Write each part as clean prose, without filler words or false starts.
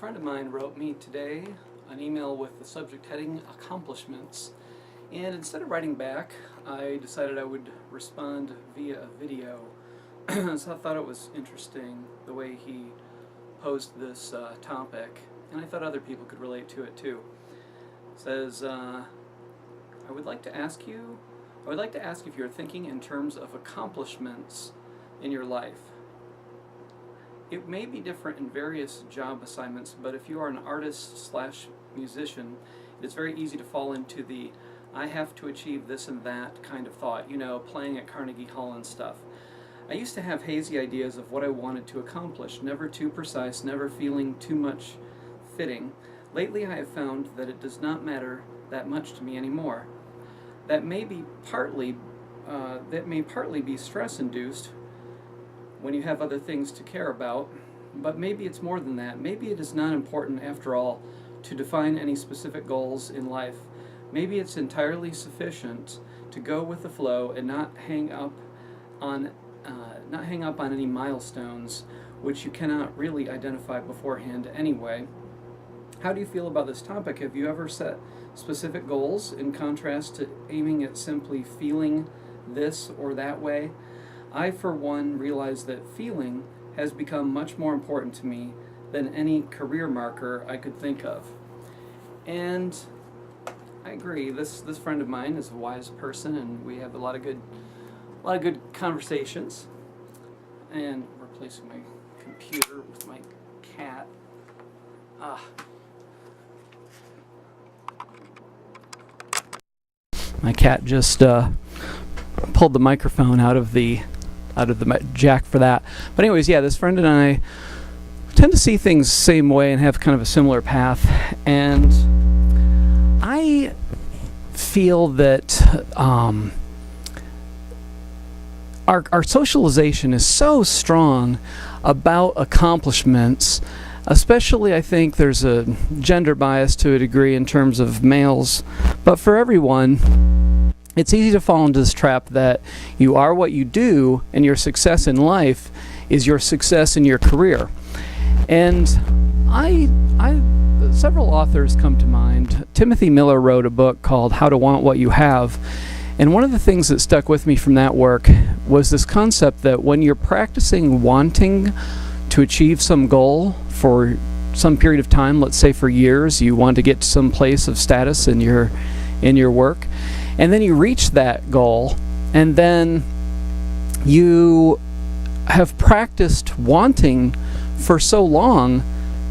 friend of mine wrote me today an email with the subject heading accomplishments, and instead of writing back, I decided I would respond via a video. So I thought it was interesting the way he posed this topic, and I thought other people could relate to it too. It says, I would like to ask if you're thinking in terms of accomplishments in your life. It may be different in various job assignments, but if you are an artist/musician, it is very easy to fall into the I have to achieve this and that kind of thought, you know, playing at Carnegie Hall and stuff. I used to have hazy ideas of what I wanted to accomplish, never too precise, never feeling too much fitting. Lately I have found that it does not matter that much to me anymore. That may partly be stress-induced when you have other things to care about, but maybe it's more than that. Maybe it is not important after all to define any specific goals in life. Maybe it's entirely sufficient to go with the flow and not hang up on any milestones which you cannot really identify beforehand anyway. How do you feel about this topic? Have you ever set specific goals in contrast to aiming at simply feeling this or that way? I, for one, realize that feeling has become much more important to me than any career marker I could think of. And I agree. This friend of mine is a wise person, and we have a lot of good conversations. And replacing my computer with my cat. My cat just pulled the microphone out of the jack for that. But anyways, yeah, this friend and I tend to see things the same way and have kind of a similar path. And I feel that our socialization is so strong about accomplishments. Especially, I think there's a gender bias to a degree in terms of males. But for everyone, it's easy to fall into this trap that you are what you do, and your success in life is your success in your career. And several authors come to mind. Timothy Miller wrote a book called How to Want What You Have. And one of the things that stuck with me from that work was this concept that when you're practicing wanting to achieve some goal for some period of time, let's say for years, you want to get to some place of status in your work, and then you reach that goal, and then you have practiced wanting for so long,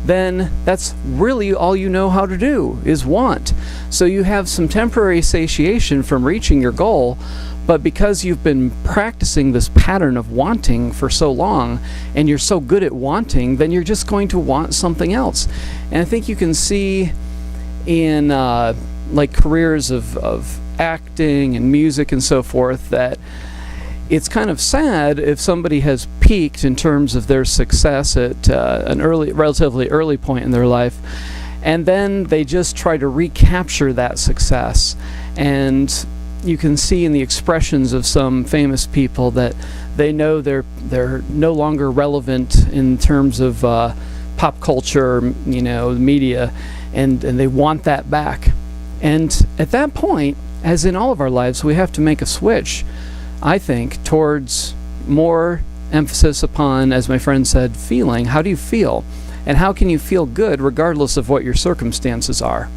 then that's really all you know how to do is want. So you have some temporary satiation from reaching your goal, but because you've been practicing this pattern of wanting for so long, and you're so good at wanting, then you're just going to want something else. And I think you can see in like careers of acting and music and so forth that it's kind of sad if somebody has peaked in terms of their success at an relatively early point in their life, and then they just try to recapture that success. And you can see in the expressions of some famous people that they know they're no longer relevant in terms of pop culture, you know, media, and they want that back. And at that point, as in all of our lives, we have to make a switch, I think, towards more emphasis upon, as my friend said, feeling. How do you feel? And how can you feel good regardless of what your circumstances are?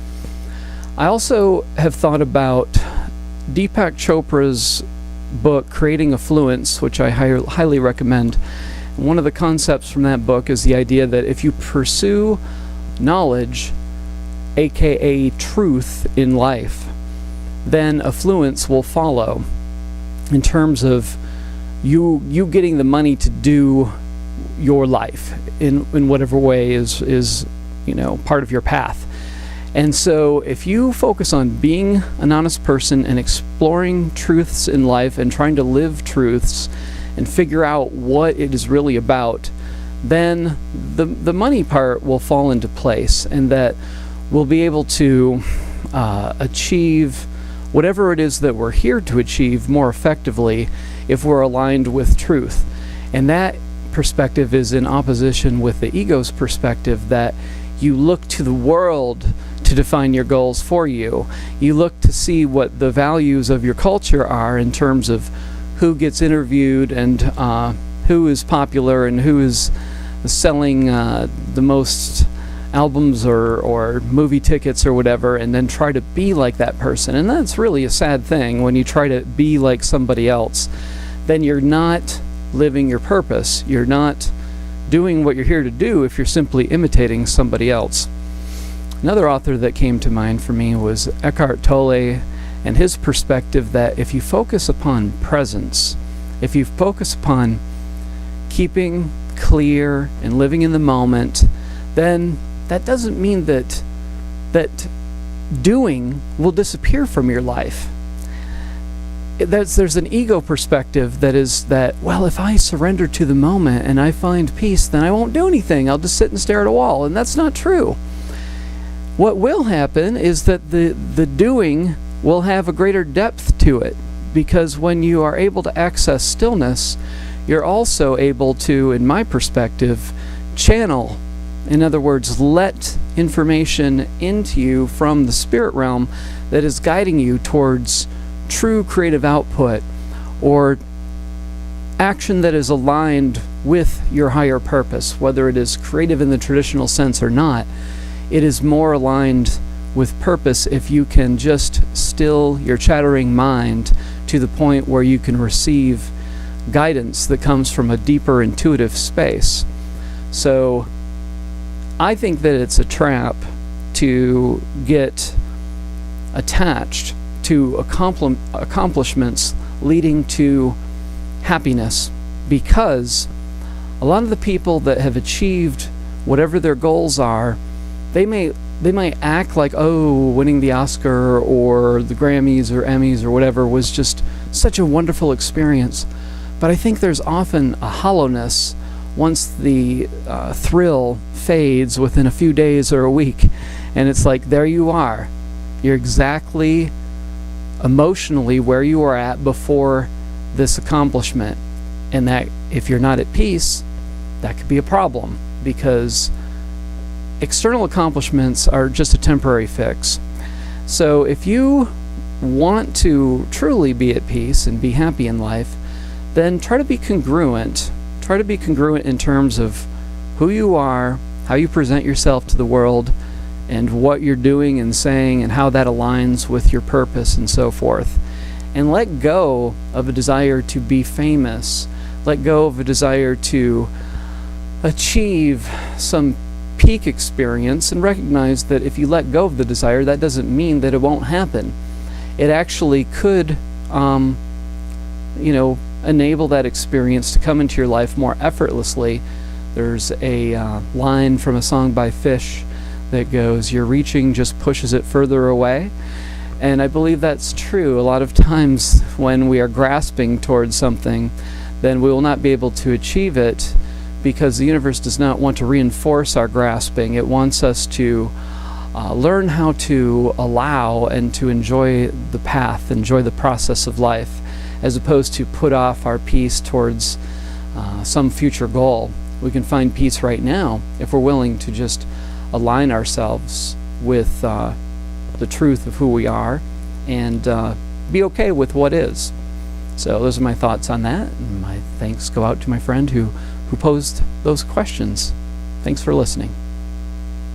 I also have thought about Deepak Chopra's book, Creating Affluence, which I highly recommend. One of the concepts from that book is the idea that if you pursue knowledge, aka truth in life, then affluence will follow in terms of you getting the money to do your life in whatever way is you know, part of your path. And so if you focus on being an honest person and exploring truths in life and trying to live truths and figure out what it is really about, then the money part will fall into place, and that we'll be able to achieve whatever it is that we're here to achieve more effectively if we're aligned with truth. And that perspective is in opposition with the ego's perspective that You look to the world to define your goals for you. You look to see what the values of your culture are in terms of who gets interviewed and who is popular and who is selling the most albums or movie tickets or whatever, and then try to be like that person. And that's really a sad thing when you try to be like somebody else. Then you're not living your purpose. You're not doing what you're here to do if you're simply imitating somebody else. Another author that came to mind for me was Eckhart Tolle, and his perspective that if you focus upon presence, if you focus upon keeping clear and living in the moment, then that doesn't mean that doing will disappear from your life. There's an ego perspective that is that, well, if I surrender to the moment and I find peace, then I won't do anything. I'll just sit and stare at a wall. And that's not true. What will happen is that the doing will have a greater depth to it, because when you are able to access stillness, you're also able to, in my perspective, channel. In other words, let information into you from the spirit realm that is guiding you towards true creative output or action that is aligned with your higher purpose. Whether it is creative in the traditional sense or not, it is more aligned with purpose if you can just still your chattering mind to the point where you can receive guidance that comes from a deeper intuitive space. So I think that it's a trap to get attached to accomplishments leading to happiness, because a lot of the people that have achieved whatever their goals are, they might act like, oh, winning the Oscar or the Grammys or Emmys or whatever was just such a wonderful experience. But I think there's often a hollowness once the thrill fades within a few days or a week. And it's like, there you are. You're exactly emotionally where you were at before this accomplishment. And that if you're not at peace, that could be a problem, because external accomplishments are just a temporary fix. So if you want to truly be at peace and be happy in life, then try to be congruent. Try to be congruent in terms of who you are, how you present yourself to the world, and what you're doing and saying, and how that aligns with your purpose and so forth. And let go of a desire to be famous. Let go of a desire to achieve some peak experience, and recognize that if you let go of the desire, that doesn't mean that it won't happen. It actually could, enable that experience to come into your life more effortlessly. There's a line from a song by Fish that goes, "Your reaching just pushes it further away." And I believe that's true. A lot of times when we are grasping towards something, then we will not be able to achieve it, because the universe does not want to reinforce our grasping. It wants us to learn how to allow and to enjoy the path, enjoy the process of life, as opposed to put off our peace towards some future goal. We can find peace right now if we're willing to just align ourselves with the truth of who we are and be okay with what is. So those are my thoughts on that, and my thanks go out to my friend who posed those questions. Thanks for listening.